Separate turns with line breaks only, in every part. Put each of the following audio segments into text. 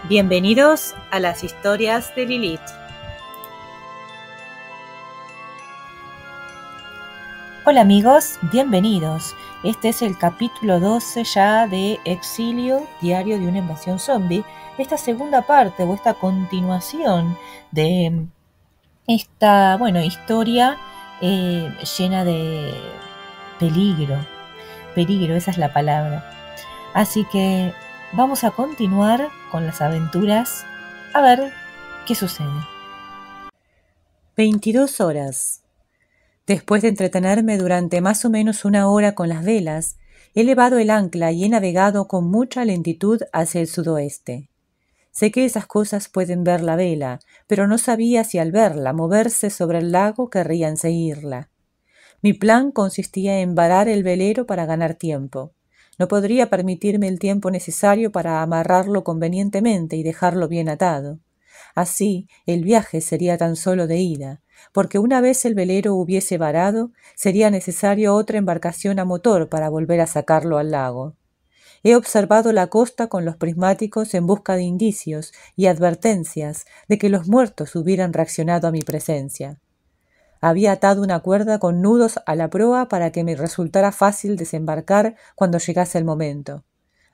Bienvenidos a las historias de Lilith. Hola amigos, bienvenidos. Este es el capítulo 12 ya de Exilio, Diario de una invasión zombie. Esta segunda parte o esta continuación de esta, historia llena de peligro. Peligro, esa es la palabra. Así que vamos a continuar con las aventuras a ver qué sucede. 22 horas. Después de entretenerme durante más o menos una hora con las velas, he levado el ancla y he navegado con mucha lentitud hacia el sudoeste. Sé que esas cosas pueden ver la vela, pero no sabía si al verla moverse sobre el lago querrían seguirla. Mi plan consistía en varar el velero para ganar tiempo. No podría permitirme el tiempo necesario para amarrarlo convenientemente y dejarlo bien atado. Así, el viaje sería tan solo de ida, porque una vez el velero hubiese varado, sería necesario otra embarcación a motor para volver a sacarlo al lago. He observado la costa con los prismáticos en busca de indicios y advertencias de que los muertos hubieran reaccionado a mi presencia. Había atado una cuerda con nudos a la proa para que me resultara fácil desembarcar cuando llegase el momento.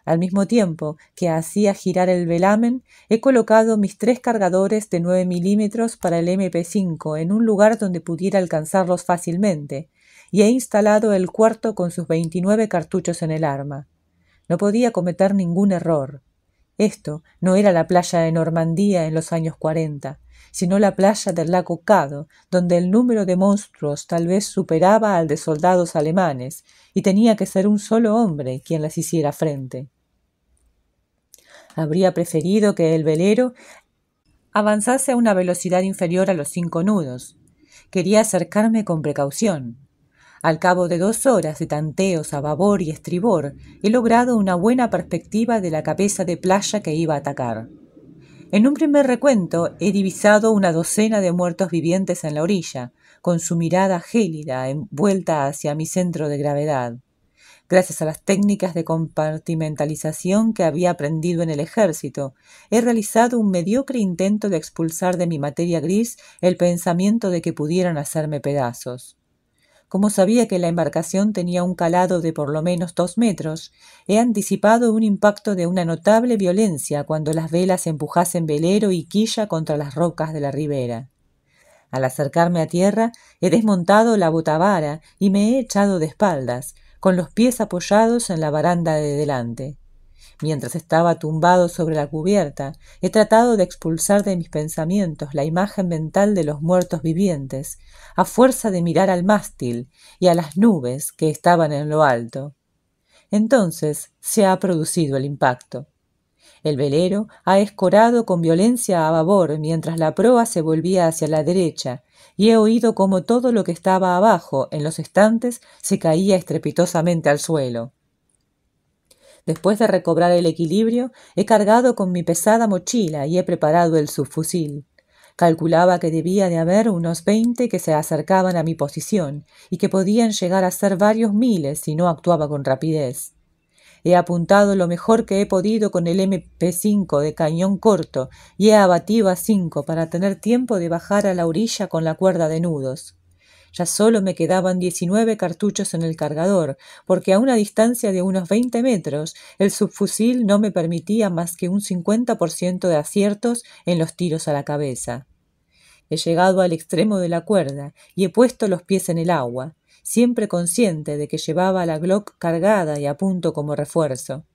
Al mismo tiempo que hacía girar el velamen, he colocado mis 3 cargadores de 9 milímetros para el MP5 en un lugar donde pudiera alcanzarlos fácilmente, y he instalado el cuarto con sus 29 cartuchos en el arma. No podía cometer ningún error. Esto no era la playa de Normandía en los años 40, sino la playa del lago Cado, donde el número de monstruos tal vez superaba al de soldados alemanes, y tenía que ser un solo hombre quien les hiciera frente. Habría preferido que el velero avanzase a una velocidad inferior a los 5 nudos. Quería acercarme con precaución. Al cabo de 2 horas de tanteos a babor y estribor, he logrado una buena perspectiva de la cabeza de playa que iba a atacar. En un primer recuento he divisado una docena de muertos vivientes en la orilla, con su mirada gélida envuelta hacia mi centro de gravedad. Gracias a las técnicas de compartimentalización que había aprendido en el ejército, he realizado un mediocre intento de expulsar de mi materia gris el pensamiento de que pudieran hacerme pedazos. Como sabía que la embarcación tenía un calado de por lo menos 2 metros, he anticipado un impacto de una notable violencia cuando las velas empujasen velero y quilla contra las rocas de la ribera. Al acercarme a tierra, he desmontado la botavara y me he echado de espaldas, con los pies apoyados en la baranda de delante. Mientras estaba tumbado sobre la cubierta, he tratado de expulsar de mis pensamientos la imagen mental de los muertos vivientes, a fuerza de mirar al mástil y a las nubes que estaban en lo alto. Entonces se ha producido el impacto. El velero ha escorado con violencia a babor mientras la proa se volvía hacia la derecha, y he oído cómo todo lo que estaba abajo, en los estantes, se caía estrepitosamente al suelo. Después de recobrar el equilibrio, he cargado con mi pesada mochila y he preparado el subfusil. Calculaba que debía de haber unos 20 que se acercaban a mi posición y que podían llegar a ser varios miles si no actuaba con rapidez. He apuntado lo mejor que he podido con el MP5 de cañón corto y he abatido a 5 para tener tiempo de bajar a la orilla con la cuerda de nudos. Ya solo me quedaban 19 cartuchos en el cargador, porque a una distancia de unos 20 metros el subfusil no me permitía más que un 50% de aciertos en los tiros a la cabeza. He llegado al extremo de la cuerda y he puesto los pies en el agua, siempre consciente de que llevaba la Glock cargada y a punto como refuerzo.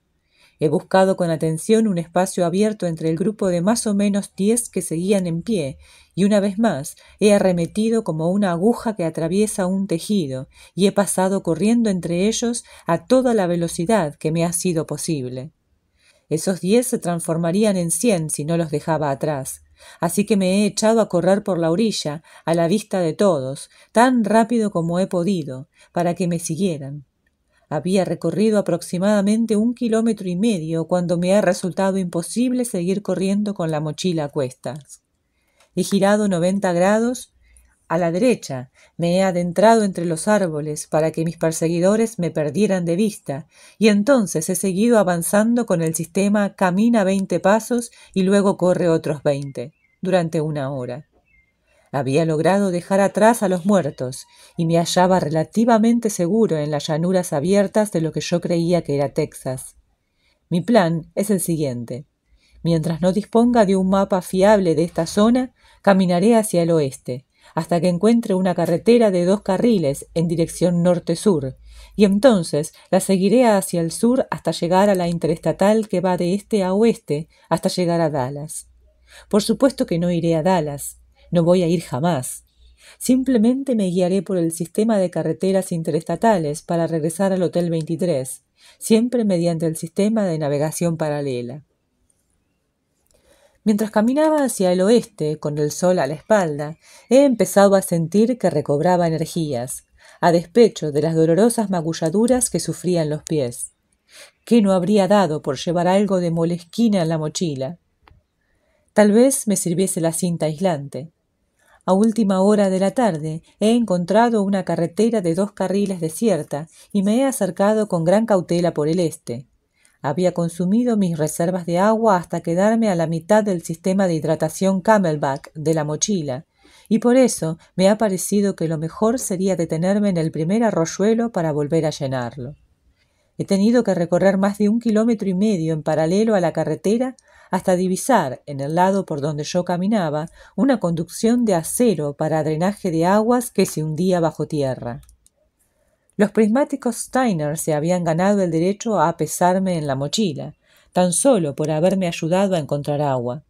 He buscado con atención un espacio abierto entre el grupo de más o menos 10 que seguían en pie, y una vez más he arremetido como una aguja que atraviesa un tejido, y he pasado corriendo entre ellos a toda la velocidad que me ha sido posible. Esos 10 se transformarían en 100 si no los dejaba atrás, así que me he echado a correr por la orilla, a la vista de todos, tan rápido como he podido, para que me siguieran. Había recorrido aproximadamente 1,5 kilómetros cuando me ha resultado imposible seguir corriendo con la mochila a cuestas. He girado 90 grados a la derecha. Me he adentrado entre los árboles para que mis perseguidores me perdieran de vista, y entonces he seguido avanzando con el sistema camina 20 pasos y luego corre otros 20, durante 1 hora. Había logrado dejar atrás a los muertos, y me hallaba relativamente seguro en las llanuras abiertas de lo que yo creía que era Texas. Mi plan es el siguiente. Mientras no disponga de un mapa fiable de esta zona, caminaré hacia el oeste, hasta que encuentre una carretera de 2 carriles en dirección norte-sur, y entonces la seguiré hacia el sur hasta llegar a la interestatal que va de este a oeste hasta llegar a Dallas. Por supuesto que no iré a Dallas, no voy a ir jamás. Simplemente me guiaré por el sistema de carreteras interestatales para regresar al Hotel 23, siempre mediante el sistema de navegación paralela. Mientras caminaba hacia el oeste, con el sol a la espalda, he empezado a sentir que recobraba energías, a despecho de las dolorosas magulladuras que sufría en los pies. ¿Qué no habría dado por llevar algo de molesquina en la mochila? Tal vez me sirviese la cinta aislante. A última hora de la tarde he encontrado una carretera de 2 carriles desierta y me he acercado con gran cautela por el este. Había consumido mis reservas de agua hasta quedarme a la mitad del sistema de hidratación Camelback de la mochila, y por eso me ha parecido que lo mejor sería detenerme en el primer arroyuelo para volver a llenarlo. He tenido que recorrer más de 1,5 kilómetros en paralelo a la carretera hasta divisar, en el lado por donde yo caminaba, una conducción de acero para drenaje de aguas que se hundía bajo tierra. Los prismáticos Steiner se habían ganado el derecho a pesarme en la mochila, tan solo por haberme ayudado a encontrar agua.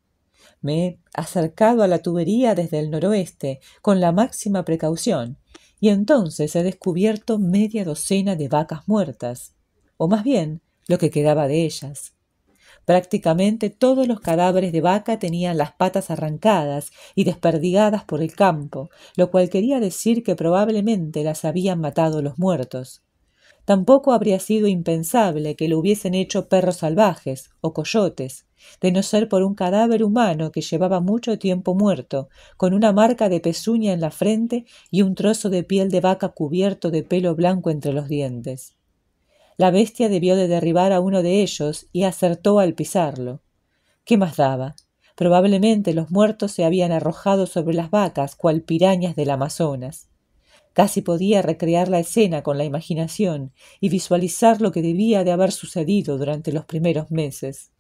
Me he acercado a la tubería desde el noroeste con la máxima precaución, y entonces he descubierto media docena de vacas muertas, o más bien, lo que quedaba de ellas. Prácticamente todos los cadáveres de vaca tenían las patas arrancadas y desperdigadas por el campo, lo cual quería decir que probablemente las habían matado los muertos. Tampoco habría sido impensable que lo hubiesen hecho perros salvajes o coyotes, de no ser por un cadáver humano que llevaba mucho tiempo muerto, con una marca de pezuña en la frente y un trozo de piel de vaca cubierto de pelo blanco entre los dientes. La bestia debió de derribar a uno de ellos y acertó al pisarlo. ¿Qué más daba? Probablemente los muertos se habían arrojado sobre las vacas cual pirañas del Amazonas. Casi podía recrear la escena con la imaginación y visualizar lo que debía de haber sucedido durante los primeros meses.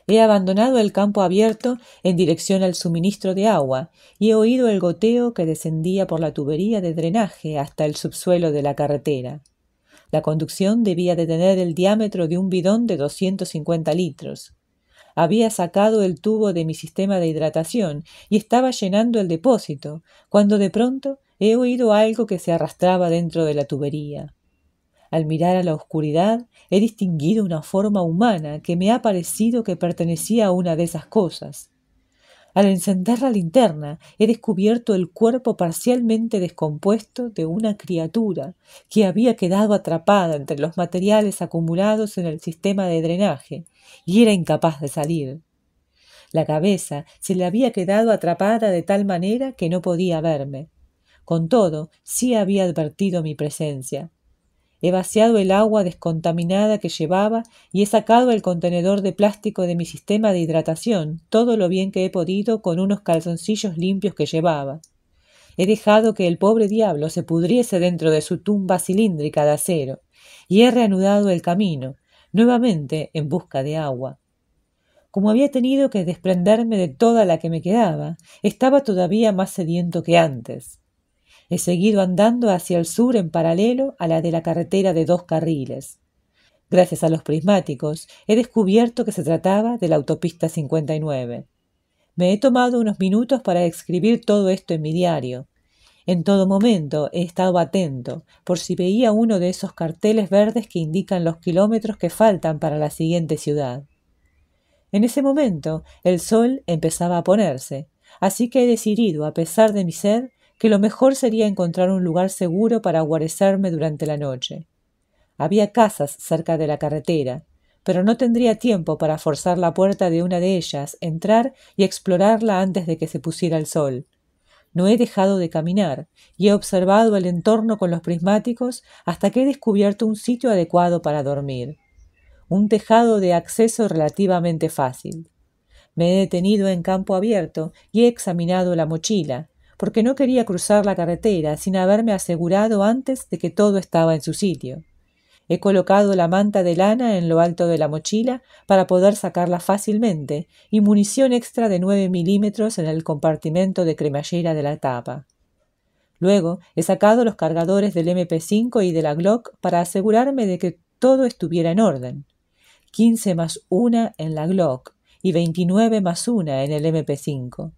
He abandonado el campo abierto en dirección al suministro de agua y he oído el goteo que descendía por la tubería de drenaje hasta el subsuelo de la carretera. La conducción debía de tener el diámetro de un bidón de 250 litros. Había sacado el tubo de mi sistema de hidratación y estaba llenando el depósito, cuando de pronto he oído algo que se arrastraba dentro de la tubería. Al mirar a la oscuridad, he distinguido una forma humana que me ha parecido que pertenecía a una de esas cosas. Al encender la linterna, he descubierto el cuerpo parcialmente descompuesto de una criatura que había quedado atrapada entre los materiales acumulados en el sistema de drenaje y era incapaz de salir. La cabeza se le había quedado atrapada de tal manera que no podía verme. Con todo, sí había advertido mi presencia. He vaciado el agua descontaminada que llevaba y he sacado el contenedor de plástico de mi sistema de hidratación todo lo bien que he podido con unos calzoncillos limpios que llevaba. He dejado que el pobre diablo se pudriese dentro de su tumba cilíndrica de acero y he reanudado el camino, nuevamente en busca de agua. Como había tenido que desprenderme de toda la que me quedaba, estaba todavía más sediento que antes. He seguido andando hacia el sur en paralelo a la de la carretera de 2 carriles. Gracias a los prismáticos, he descubierto que se trataba de la autopista 59. Me he tomado unos minutos para escribir todo esto en mi diario. En todo momento he estado atento, por si veía uno de esos carteles verdes que indican los kilómetros que faltan para la siguiente ciudad. En ese momento, el sol empezaba a ponerse, así que he decidido, a pesar de mi sed, que lo mejor sería encontrar un lugar seguro para guarecerme durante la noche. Había casas cerca de la carretera, pero no tendría tiempo para forzar la puerta de una de ellas, entrar y explorarla antes de que se pusiera el sol. No he dejado de caminar y he observado el entorno con los prismáticos hasta que he descubierto un sitio adecuado para dormir. Un tejado de acceso relativamente fácil. Me he detenido en campo abierto y he examinado la mochila, porque no quería cruzar la carretera sin haberme asegurado antes de que todo estaba en su sitio. He colocado la manta de lana en lo alto de la mochila para poder sacarla fácilmente y munición extra de 9 milímetros en el compartimento de cremallera de la tapa. Luego he sacado los cargadores del MP5 y de la Glock para asegurarme de que todo estuviera en orden. 15 más 1 en la Glock y 29 más 1 en el MP5.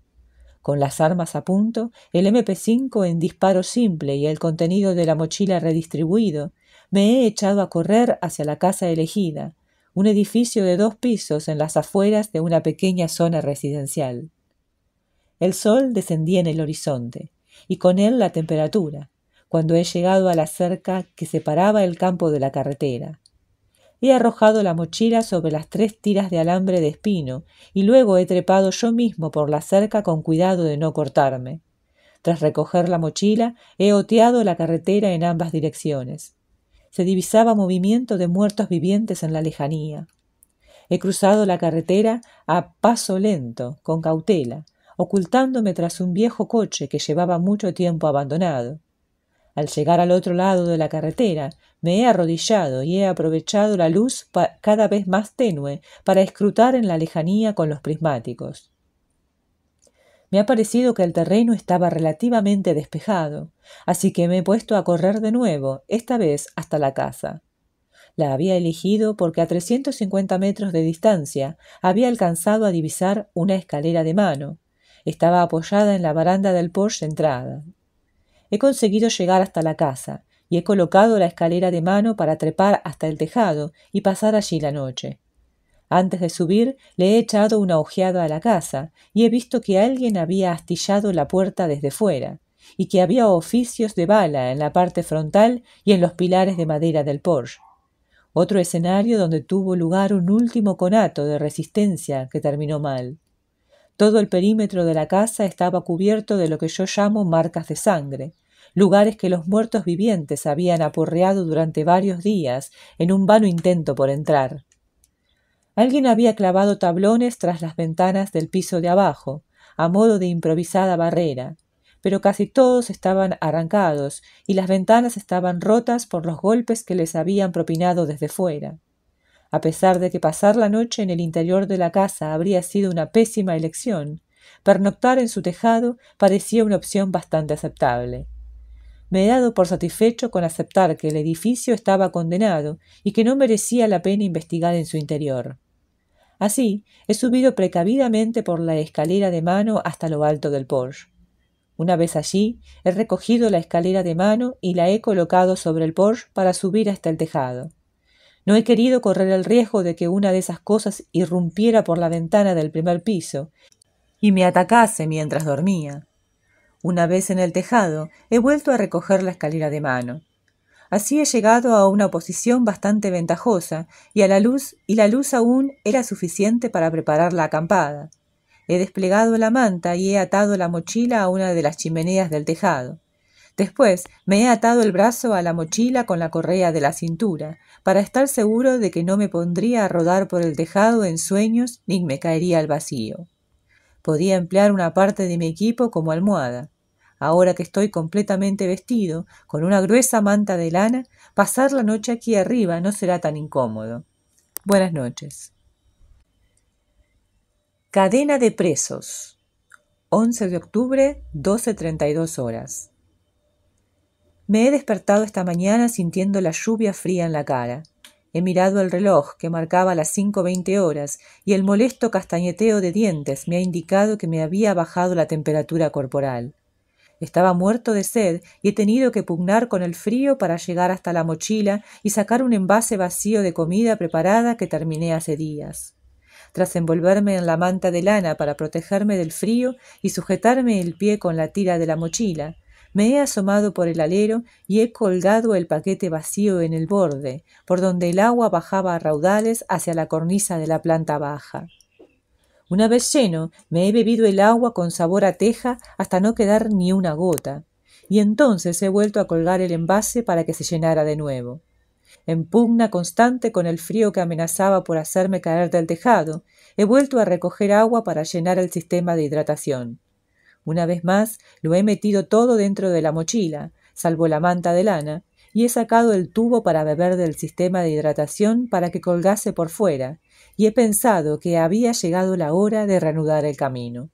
Con las armas a punto, el MP5 en disparo simple y el contenido de la mochila redistribuido, me he echado a correr hacia la casa elegida, un edificio de 2 pisos en las afueras de una pequeña zona residencial. El sol descendía en el horizonte, y con él la temperatura, cuando he llegado a la cerca que separaba el campo de la carretera. He arrojado la mochila sobre las 3 tiras de alambre de espino y luego he trepado yo mismo por la cerca con cuidado de no cortarme. Tras recoger la mochila, he oteado la carretera en ambas direcciones. Se divisaba movimiento de muertos vivientes en la lejanía. He cruzado la carretera a paso lento, con cautela, ocultándome tras un viejo coche que llevaba mucho tiempo abandonado. Al llegar al otro lado de la carretera, me he arrodillado y he aprovechado la luz cada vez más tenue para escrutar en la lejanía con los prismáticos. Me ha parecido que el terreno estaba relativamente despejado, así que me he puesto a correr de nuevo, esta vez hasta la casa. La había elegido porque a 350 metros de distancia había alcanzado a divisar una escalera de mano. Estaba apoyada en la baranda del porche de entrada. He conseguido llegar hasta la casa y he colocado la escalera de mano para trepar hasta el tejado y pasar allí la noche. Antes de subir le he echado una ojeada a la casa y he visto que alguien había astillado la puerta desde fuera y que había oficios de bala en la parte frontal y en los pilares de madera del porche. Otro escenario donde tuvo lugar un último conato de resistencia que terminó mal. Todo el perímetro de la casa estaba cubierto de lo que yo llamo marcas de sangre, lugares que los muertos vivientes habían aporreado durante varios días en un vano intento por entrar. Alguien había clavado tablones tras las ventanas del piso de abajo, a modo de improvisada barrera, pero casi todos estaban arrancados y las ventanas estaban rotas por los golpes que les habían propinado desde fuera. A pesar de que pasar la noche en el interior de la casa habría sido una pésima elección, pernoctar en su tejado parecía una opción bastante aceptable. Me he dado por satisfecho con aceptar que el edificio estaba condenado y que no merecía la pena investigar en su interior. Así, he subido precavidamente por la escalera de mano hasta lo alto del porche. Una vez allí, he recogido la escalera de mano y la he colocado sobre el porche para subir hasta el tejado. No he querido correr el riesgo de que una de esas cosas irrumpiera por la ventana del primer piso y me atacase mientras dormía. Una vez en el tejado, he vuelto a recoger la escalera de mano. Así he llegado a una posición bastante ventajosa y la luz aún era suficiente para preparar la acampada. He desplegado la manta y he atado la mochila a una de las chimeneas del tejado. Después me he atado el brazo a la mochila con la correa de la cintura, para estar seguro de que no me pondría a rodar por el tejado en sueños ni me caería al vacío. Podía emplear una parte de mi equipo como almohada. Ahora que estoy completamente vestido, con una gruesa manta de lana, pasar la noche aquí arriba no será tan incómodo. Buenas noches. Cadena de presos. 11 de octubre, 12:32 horas. Me he despertado esta mañana sintiendo la lluvia fría en la cara. He mirado el reloj, que marcaba las 5:20 horas, y el molesto castañeteo de dientes me ha indicado que me había bajado la temperatura corporal. Estaba muerto de sed y he tenido que pugnar con el frío para llegar hasta la mochila y sacar un envase vacío de comida preparada que terminé hace días. Tras envolverme en la manta de lana para protegerme del frío y sujetarme el pie con la tira de la mochila, me he asomado por el alero y he colgado el paquete vacío en el borde, por donde el agua bajaba a raudales hacia la cornisa de la planta baja. Una vez lleno, me he bebido el agua con sabor a teja hasta no quedar ni una gota, y entonces he vuelto a colgar el envase para que se llenara de nuevo. En pugna constante con el frío que amenazaba por hacerme caer del tejado, he vuelto a recoger agua para llenar el sistema de hidratación. Una vez más lo he metido todo dentro de la mochila, salvo la manta de lana, y he sacado el tubo para beber del sistema de hidratación para que colgase por fuera, y he pensado que había llegado la hora de reanudar el camino.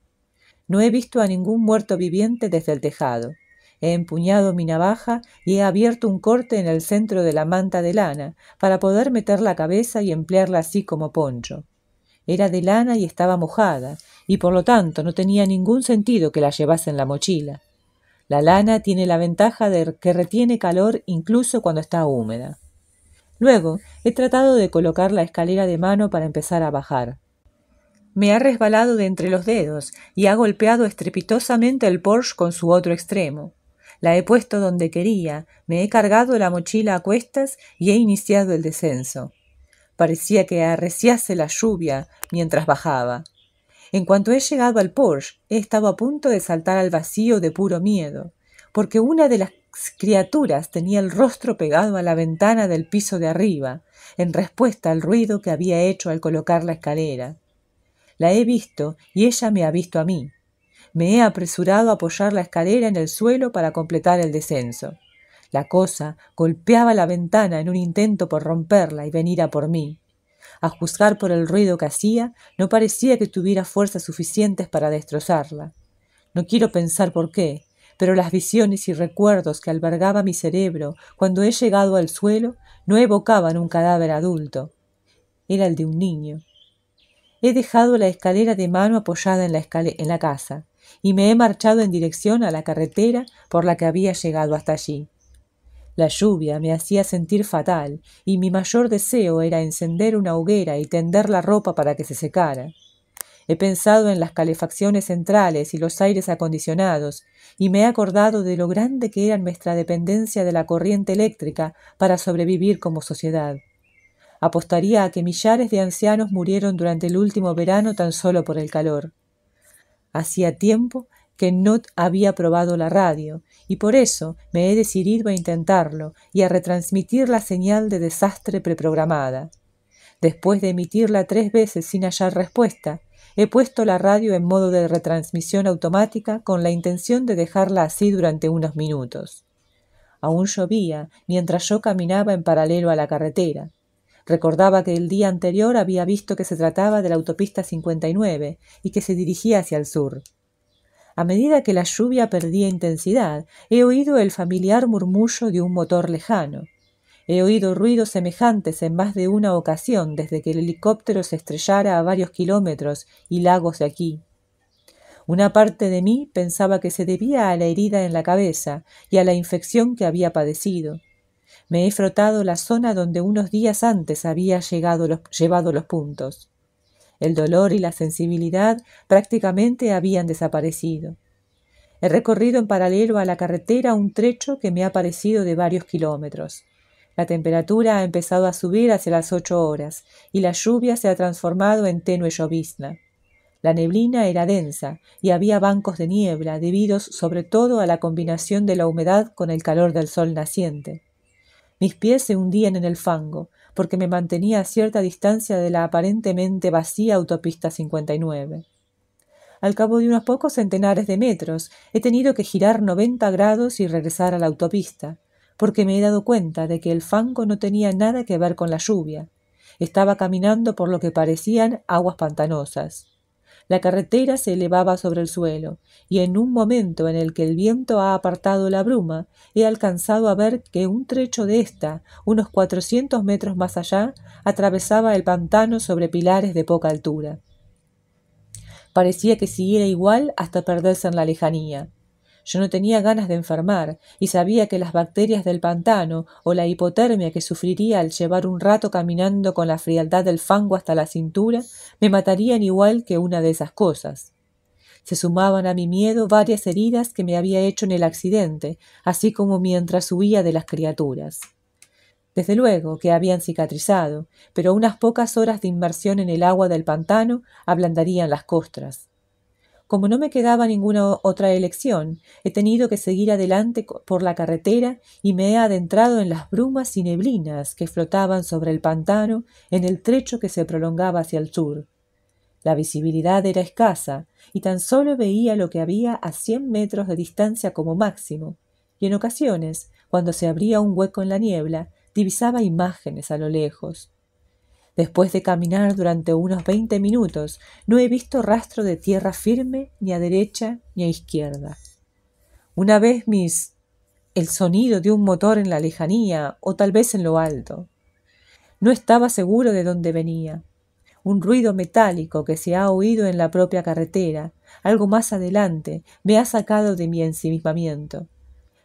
No he visto a ningún muerto viviente desde el tejado. He empuñado mi navaja y he abierto un corte en el centro de la manta de lana para poder meter la cabeza y emplearla así como poncho. Era de lana y estaba mojada, y por lo tanto no tenía ningún sentido que la llevase en la mochila. La lana tiene la ventaja de que retiene calor incluso cuando está húmeda. Luego he tratado de colocar la escalera de mano para empezar a bajar. Me ha resbalado de entre los dedos y ha golpeado estrepitosamente el Porsche con su otro extremo. La he puesto donde quería, me he cargado la mochila a cuestas y he iniciado el descenso. Parecía que arreciase la lluvia mientras bajaba. En cuanto he llegado al Porsche, he estado a punto de saltar al vacío de puro miedo, porque una de las criaturas tenía el rostro pegado a la ventana del piso de arriba, en respuesta al ruido que había hecho al colocar la escalera. La he visto y ella me ha visto a mí. Me he apresurado a apoyar la escalera en el suelo para completar el descenso. La cosa golpeaba la ventana en un intento por romperla y venir a por mí. A juzgar por el ruido que hacía, no parecía que tuviera fuerzas suficientes para destrozarla. No quiero pensar por qué, pero las visiones y recuerdos que albergaba mi cerebro cuando he llegado al suelo no evocaban un cadáver adulto. Era el de un niño. He dejado la escalera de mano apoyada en la casa y me he marchado en dirección a la carretera por la que había llegado hasta allí. La lluvia me hacía sentir fatal y mi mayor deseo era encender una hoguera y tender la ropa para que se secara. He pensado en las calefacciones centrales y los aires acondicionados y me he acordado de lo grande que era nuestra dependencia de la corriente eléctrica para sobrevivir como sociedad. Apostaría a que millares de ancianos murieron durante el último verano tan solo por el calor. Hacía tiempo que no había probado la radio, y por eso me he decidido a intentarlo y a retransmitir la señal de desastre preprogramada. Después de emitirla 3 veces sin hallar respuesta, he puesto la radio en modo de retransmisión automática con la intención de dejarla así durante unos minutos. Aún llovía mientras yo caminaba en paralelo a la carretera. Recordaba que el día anterior había visto que se trataba de la autopista 59 y que se dirigía hacia el sur. A medida que la lluvia perdía intensidad, he oído el familiar murmullo de un motor lejano. He oído ruidos semejantes en más de una ocasión desde que el helicóptero se estrellara a varios kilómetros y lagos de aquí. Una parte de mí pensaba que se debía a la herida en la cabeza y a la infección que había padecido. Me he frotado la zona donde unos días antes había llevado los puntos. El dolor y la sensibilidad prácticamente habían desaparecido. He recorrido en paralelo a la carretera un trecho que me ha parecido de varios kilómetros. La temperatura ha empezado a subir hacia las 8 horas y la lluvia se ha transformado en tenue llovizna. La neblina era densa y había bancos de niebla debidos sobre todo a la combinación de la humedad con el calor del sol naciente. Mis pies se hundían en el fango, porque me mantenía a cierta distancia de la aparentemente vacía autopista 59. Al cabo de unos pocos centenares de metros, he tenido que girar 90 grados y regresar a la autopista, porque me he dado cuenta de que el fango no tenía nada que ver con la lluvia. Estaba caminando por lo que parecían aguas pantanosas. La carretera se elevaba sobre el suelo, y en un momento en el que el viento ha apartado la bruma, he alcanzado a ver que un trecho de ésta, unos 400 metros más allá, atravesaba el pantano sobre pilares de poca altura. Parecía que siguiera igual hasta perderse en la lejanía. Yo no tenía ganas de enfermar y sabía que las bacterias del pantano o la hipotermia que sufriría al llevar un rato caminando con la frialdad del fango hasta la cintura me matarían igual que una de esas cosas. Se sumaban a mi miedo varias heridas que me había hecho en el accidente, así como mientras huía de las criaturas. Desde luego que habían cicatrizado, pero unas pocas horas de inmersión en el agua del pantano ablandarían las costras. Como no me quedaba ninguna otra elección, he tenido que seguir adelante por la carretera y me he adentrado en las brumas y neblinas que flotaban sobre el pantano en el trecho que se prolongaba hacia el sur. La visibilidad era escasa y tan solo veía lo que había a 100 metros de distancia como máximo, y en ocasiones, cuando se abría un hueco en la niebla, divisaba imágenes a lo lejos. Después de caminar durante unos 20 minutos, no he visto rastro de tierra firme ni a derecha ni a izquierda. Una vez el sonido de un motor en la lejanía o tal vez en lo alto. No estaba seguro de dónde venía. Un ruido metálico que se ha oído en la propia carretera, algo más adelante, me ha sacado de mi ensimismamiento.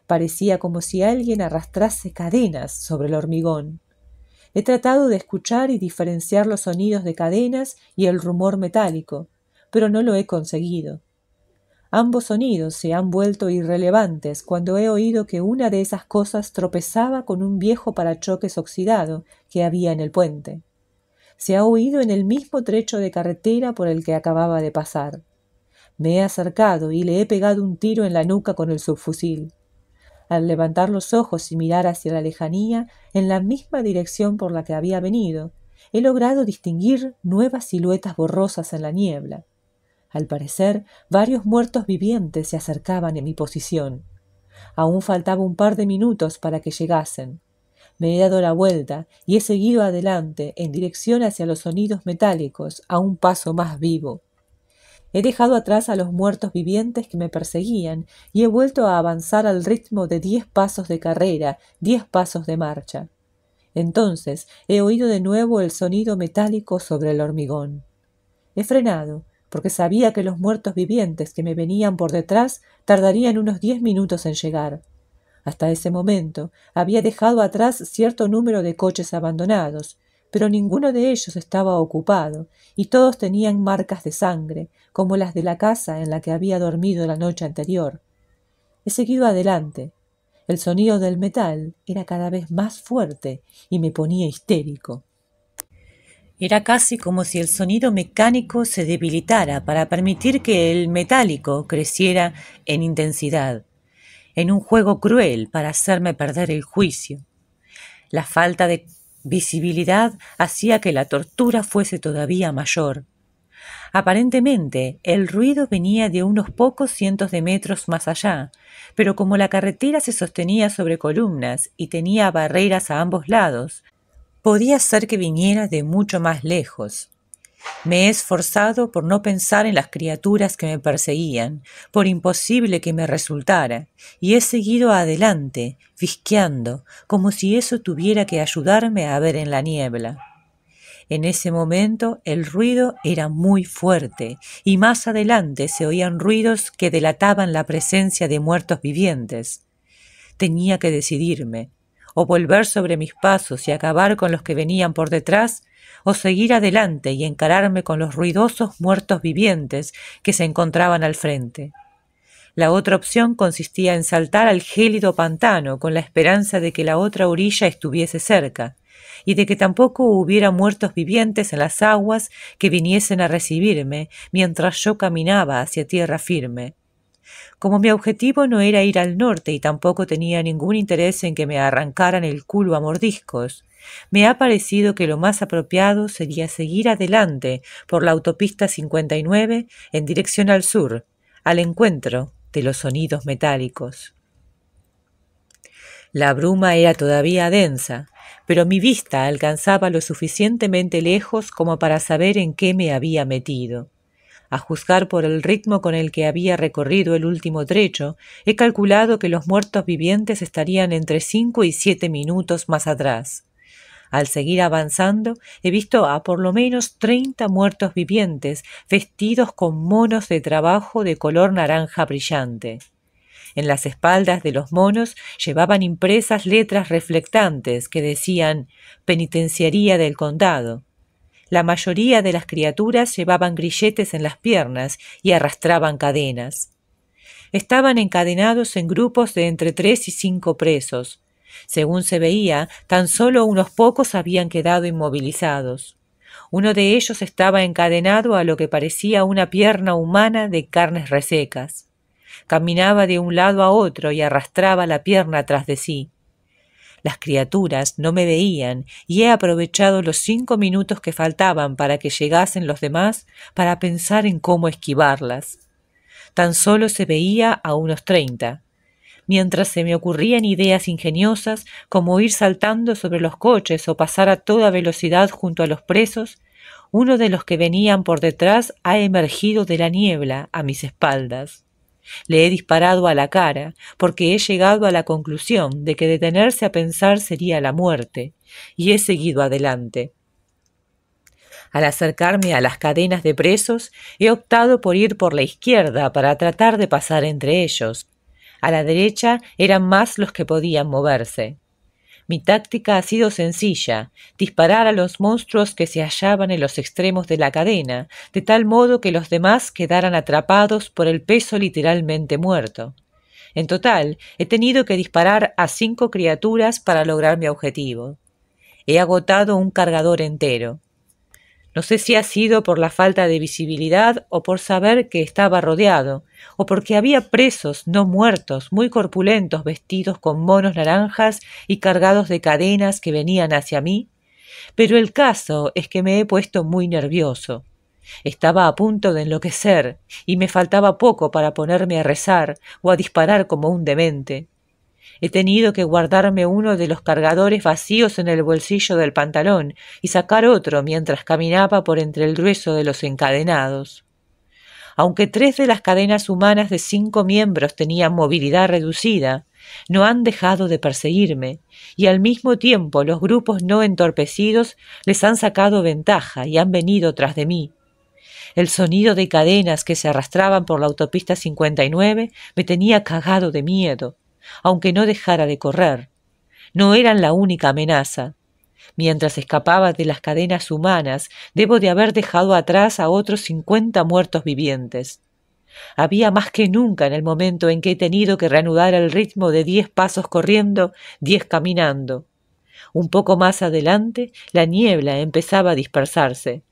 Parecía como si alguien arrastrase cadenas sobre el hormigón. He tratado de escuchar y diferenciar los sonidos de cadenas y el rumor metálico, pero no lo he conseguido. Ambos sonidos se han vuelto irrelevantes cuando he oído que una de esas cosas tropezaba con un viejo parachoques oxidado que había en el puente. Se ha oído en el mismo trecho de carretera por el que acababa de pasar. Me he acercado y le he pegado un tiro en la nuca con el subfusil. Al levantar los ojos y mirar hacia la lejanía, en la misma dirección por la que había venido, he logrado distinguir nuevas siluetas borrosas en la niebla. Al parecer, varios muertos vivientes se acercaban en mi posición. Aún faltaba un par de minutos para que llegasen. Me he dado la vuelta y he seguido adelante en dirección hacia los sonidos metálicos a un paso más vivo. He dejado atrás a los muertos vivientes que me perseguían y he vuelto a avanzar al ritmo de 10 pasos de carrera, 10 pasos de marcha. Entonces he oído de nuevo el sonido metálico sobre el hormigón. He frenado, porque sabía que los muertos vivientes que me venían por detrás tardarían unos 10 minutos en llegar. Hasta ese momento había dejado atrás cierto número de coches abandonados, pero ninguno de ellos estaba ocupado, y todos tenían marcas de sangre, como las de la casa en la que había dormido la noche anterior. He seguido adelante. El sonido del metal era cada vez más fuerte y me ponía histérico. Era casi como si el sonido mecánico se debilitara para permitir que el metálico creciera en intensidad, en un juego cruel para hacerme perder el juicio. La falta de visibilidad hacía que la tortura fuese todavía mayor. Aparentemente, el ruido venía de unos pocos cientos de metros más allá, pero como la carretera se sostenía sobre columnas y tenía barreras a ambos lados, podía ser que viniera de mucho más lejos. Me he esforzado por no pensar en las criaturas que me perseguían, por imposible que me resultara, y he seguido adelante, visqueando, como si eso tuviera que ayudarme a ver en la niebla. En ese momento el ruido era muy fuerte, y más adelante se oían ruidos que delataban la presencia de muertos vivientes. Tenía que decidirme, o volver sobre mis pasos y acabar con los que venían por detrás, o seguir adelante y encararme con los ruidosos muertos vivientes que se encontraban al frente. La otra opción consistía en saltar al gélido pantano con la esperanza de que la otra orilla estuviese cerca, y de que tampoco hubiera muertos vivientes en las aguas que viniesen a recibirme mientras yo caminaba hacia tierra firme. Como mi objetivo no era ir al norte y tampoco tenía ningún interés en que me arrancaran el culo a mordiscos, me ha parecido que lo más apropiado sería seguir adelante por la autopista 59 en dirección al sur, al encuentro de los sonidos metálicos. La bruma era todavía densa, pero mi vista alcanzaba lo suficientemente lejos como para saber en qué me había metido. A juzgar por el ritmo con el que había recorrido el último trecho, he calculado que los muertos vivientes estarían entre 5 y 7 minutos más atrás. Al seguir avanzando, he visto a por lo menos 30 muertos vivientes vestidos con monos de trabajo de color naranja brillante. En las espaldas de los monos llevaban impresas letras reflectantes que decían «Penitenciaría del Condado». La mayoría de las criaturas llevaban grilletes en las piernas y arrastraban cadenas. Estaban encadenados en grupos de entre 3 y 5 presos. Según se veía, tan solo unos pocos habían quedado inmovilizados. Uno de ellos estaba encadenado a lo que parecía una pierna humana de carnes resecas. Caminaba de un lado a otro y arrastraba la pierna tras de sí. Las criaturas no me veían y he aprovechado los 5 minutos que faltaban para que llegasen los demás para pensar en cómo esquivarlas. Tan solo se veía a unos 30, mientras se me ocurrían ideas ingeniosas como ir saltando sobre los coches o pasar a toda velocidad junto a los presos. Uno de los que venían por detrás ha emergido de la niebla a mis espaldas. Le he disparado a la cara porque he llegado a la conclusión de que detenerse a pensar sería la muerte, y he seguido adelante. Al acercarme a las cadenas de presos, he optado por ir por la izquierda para tratar de pasar entre ellos. A la derecha eran más los que podían moverse. Mi táctica ha sido sencilla: disparar a los monstruos que se hallaban en los extremos de la cadena, de tal modo que los demás quedaran atrapados por el peso literalmente muerto. En total, he tenido que disparar a 5 criaturas para lograr mi objetivo. He agotado un cargador entero. No sé si ha sido por la falta de visibilidad o por saber que estaba rodeado, o porque había presos no muertos, muy corpulentos, vestidos con monos naranjas y cargados de cadenas que venían hacia mí, pero el caso es que me he puesto muy nervioso. Estaba a punto de enloquecer y me faltaba poco para ponerme a rezar o a disparar como un demente. He tenido que guardarme uno de los cargadores vacíos en el bolsillo del pantalón y sacar otro mientras caminaba por entre el grueso de los encadenados. Aunque 3 de las cadenas humanas de 5 miembros tenían movilidad reducida, no han dejado de perseguirme, y al mismo tiempo los grupos no entorpecidos les han sacado ventaja y han venido tras de mí. El sonido de cadenas que se arrastraban por la autopista 59 me tenía cagado de miedo, aunque no dejara de correr. No eran la única amenaza. Mientras escapaba de las cadenas humanas, debo de haber dejado atrás a otros 50 muertos vivientes. Había más que nunca en el momento en que he tenido que reanudar el ritmo de 10 pasos corriendo, 10 caminando. Un poco más adelante, la niebla empezaba a dispersarse.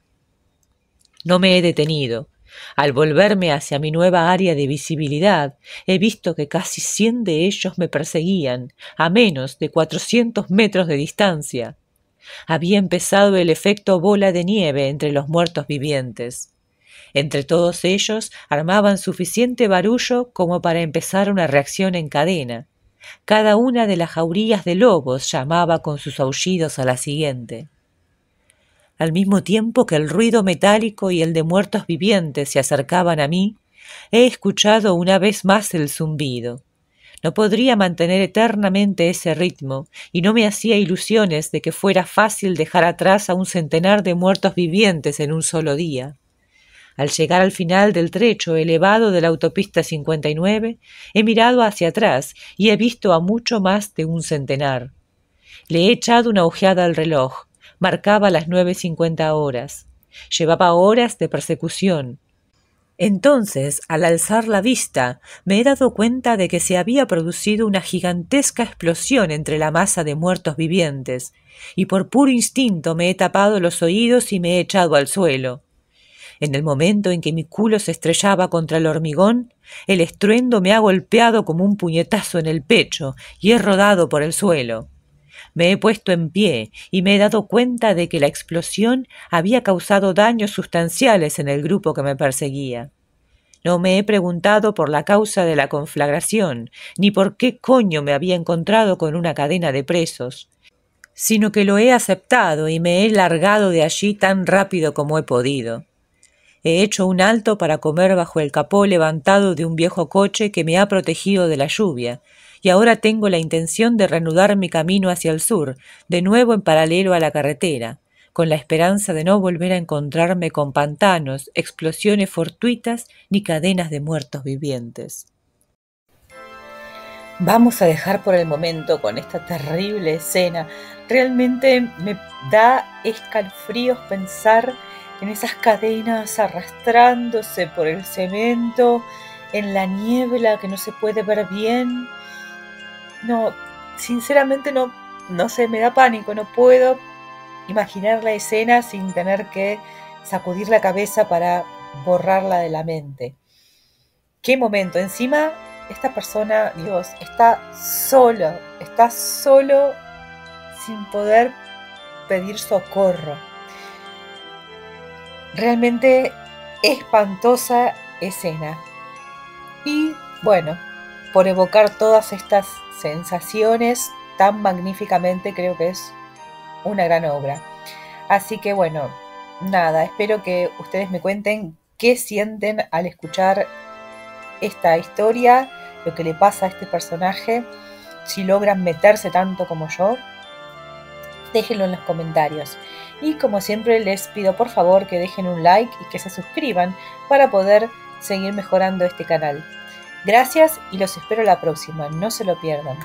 No me he detenido. Al volverme hacia mi nueva área de visibilidad, he visto que casi 100 de ellos me perseguían, a menos de 400 metros de distancia. Había empezado el efecto bola de nieve entre los muertos vivientes. Entre todos ellos armaban suficiente barullo como para empezar una reacción en cadena. Cada una de las jaurías de lobos llamaba con sus aullidos a la siguiente. Al mismo tiempo que el ruido metálico y el de muertos vivientes se acercaban a mí, he escuchado una vez más el zumbido. No podría mantener eternamente ese ritmo, y no me hacía ilusiones de que fuera fácil dejar atrás a un centenar de muertos vivientes en un solo día. Al llegar al final del trecho elevado de la autopista 59, he mirado hacia atrás y he visto a mucho más de un centenar. Le he echado una ojeada al reloj. Marcaba las 9:50 horas. Llevaba horas de persecución. Entonces, al alzar la vista, me he dado cuenta de que se había producido una gigantesca explosión entre la masa de muertos vivientes, y por puro instinto me he tapado los oídos y me he echado al suelo. En el momento en que mi culo se estrellaba contra el hormigón, el estruendo me ha golpeado como un puñetazo en el pecho y he rodado por el suelo. Me he puesto en pie y me he dado cuenta de que la explosión había causado daños sustanciales en el grupo que me perseguía. No me he preguntado por la causa de la conflagración, ni por qué coño me había encontrado con una cadena de presos, sino que lo he aceptado y me he largado de allí tan rápido como he podido. He hecho un alto para comer bajo el capó levantado de un viejo coche que me ha protegido de la lluvia, y ahora tengo la intención de reanudar mi camino hacia el sur, de nuevo en paralelo a la carretera, con la esperanza de no volver a encontrarme con pantanos, explosiones fortuitas ni cadenas de muertos vivientes. Vamos a dejar por el momento con esta terrible escena. Realmente me da escalofríos pensar en esas cadenas arrastrándose por el cemento, en la niebla que no se puede ver bien. No, sinceramente no sé, me da pánico, no puedo imaginar la escena sin tener que sacudir la cabeza para borrarla de la mente. ¿Qué momento? Encima, esta persona, Dios, está solo sin poder pedir socorro. Realmente espantosa escena. Y bueno, por evocar todas estas sensaciones tan magníficamente, creo que es una gran obra. Así que bueno, nada, espero que ustedes me cuenten qué sienten al escuchar esta historia, lo que le pasa a este personaje, si logran meterse tanto como yo. Déjenlo en los comentarios. Y como siempre les pido por favor que dejen un like y que se suscriban para poder seguir mejorando este canal. Gracias y los espero la próxima, no se lo pierdan.